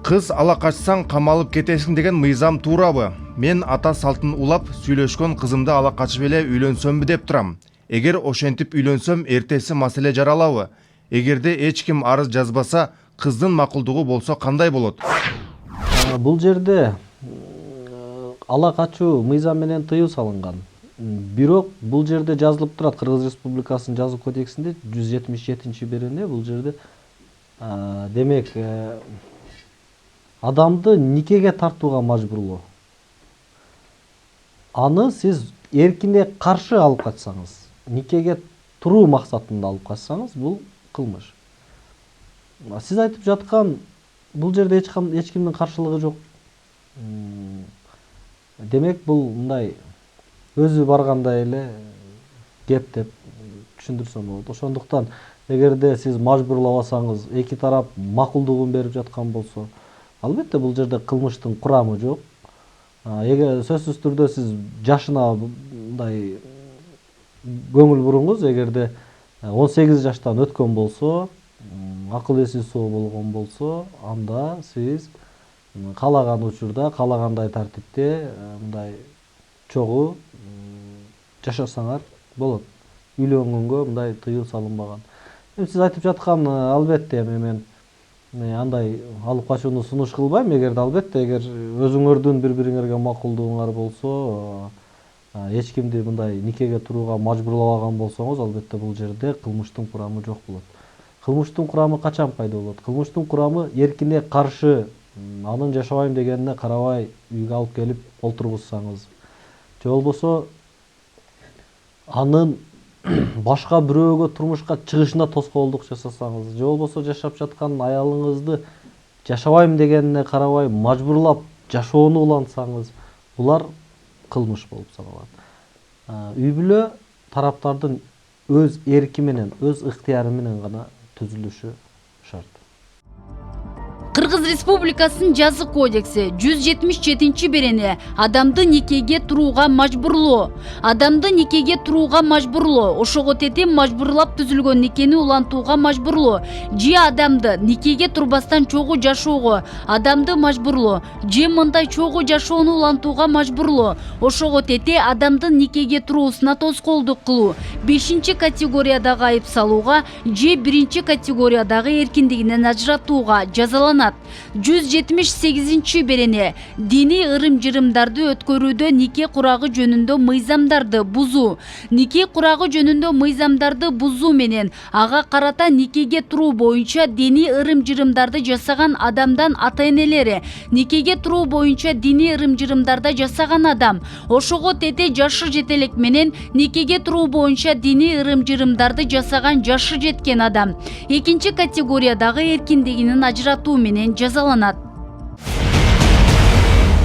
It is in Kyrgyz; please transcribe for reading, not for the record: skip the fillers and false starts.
Кыз ала качсаң камалып кетесиң деген мыйзам туурабы? Мен ата салтын улап сүйлөшкөн кызымды ала качып эле үйлөнсөмбү деп турам. Эгер ошентип үйлөнсөм, эртеси маселе жаралабы? Эгерде эч ким арыз жазбаса, кыздын макулдугу болсо кандай болот? Бул жерде ала качуу мыйзам менен тыюу салынган. Бирок бул жерде жазылып турат Кыргыз Республикасынын жазуу кодексинде 177-берене бул жерде демек адамды никеге тартууга мажбурлоо. Аны сиз эркине каршы алып качсаңыз, никеге туруу максатында алып качсаңыз, бул кылмыш. Сиз айтып жаткан бул жерде эч кимдин каршылыгы жок. Демек бул мындай өзү баргандай эле кеп деп түшүндүрсөм болот. Ошондуктан эгерде сиз мажбурлабасаңыз, эки тарап макулдугун берип жаткан болсо, албетте бул жерде кылмыштын курамы жок. Эгер сөзсүз түрдө сиз жашына мындай көңүл буруңуз, эгерде 18 жаштан өткөн болсо, акыл эси соо болгон болсо, анда сиз каалаган учурда, каалагандай тартипте мындай чогуу жашасаңар болот. Үйлөнгөнгө мындай тыюу салынбаган. Сиз айтып жаткан албетте мен андай алып качууну сунуш кылбайм. Албетте эгер өзүңөрдүн бири-бириңерге макулдугуңар болсо, эч кимди мындай никеге турууга мажбурлабаган болсоңуз, албетте бул жерде кылмыштын курамы жок болот. Кылмыштын курамы качан пайда болот? Кылмыштын курамы эркине каршы, анын жашабайм дегенине карабай үйгө алып келип олтургузсаңыз, же болбосо анын башка бирөөгө турмушка чыгышына тоскоолдук жасасаңыз, же болбосо жашап жаткан аялыңызды жашабайм дегенине карабай мажбурлап жашоону улантсаңыз, булар кылмыш болуп саналат. Үй бүлө тараптардын өз эрки менен, өз ыктыяры менен гана түзүлүшү шарт. Кыргыз Республикасынын жазуу кодекси 177-берене адамды никеге турууга мажбурлоо. Адамды никеге турууга мажбурлоо, ошого тетем мажбурлап түзүлгөн никени улантууга мажбурлоо, же адамды никеге турбастан чогуу жашоого адамды мажбурлоо, же мындай чогуу жашоону улантууга мажбурлоо, ошого тете адамдын никеге туруусуна тоскоолдук кылуу, 5-категориядагы айып салууга же 1-категориядагы эркиндигинен ажыратууга жазаланат. 178-берене диний ырым-жырымдарды өткөрүүдө нике курагы жөнүндө мыйзамдарды бузуу. Нике курагы жөнүндө мыйзамдарды бузуу менен ага карата никеге туруу боюнча диний ырым-жырымдарды жасаган адамдан ата-энелери, никеге туруу боюнча диний ырым-жырымдарды жасаган адам, ошого тете жашы жетелек менен никеге туруу боюнча диний ырым-жырымдарды жасаган жашы жеткен адам 2-категориядагы эркиндигинин ажыратуу менен жазаланат.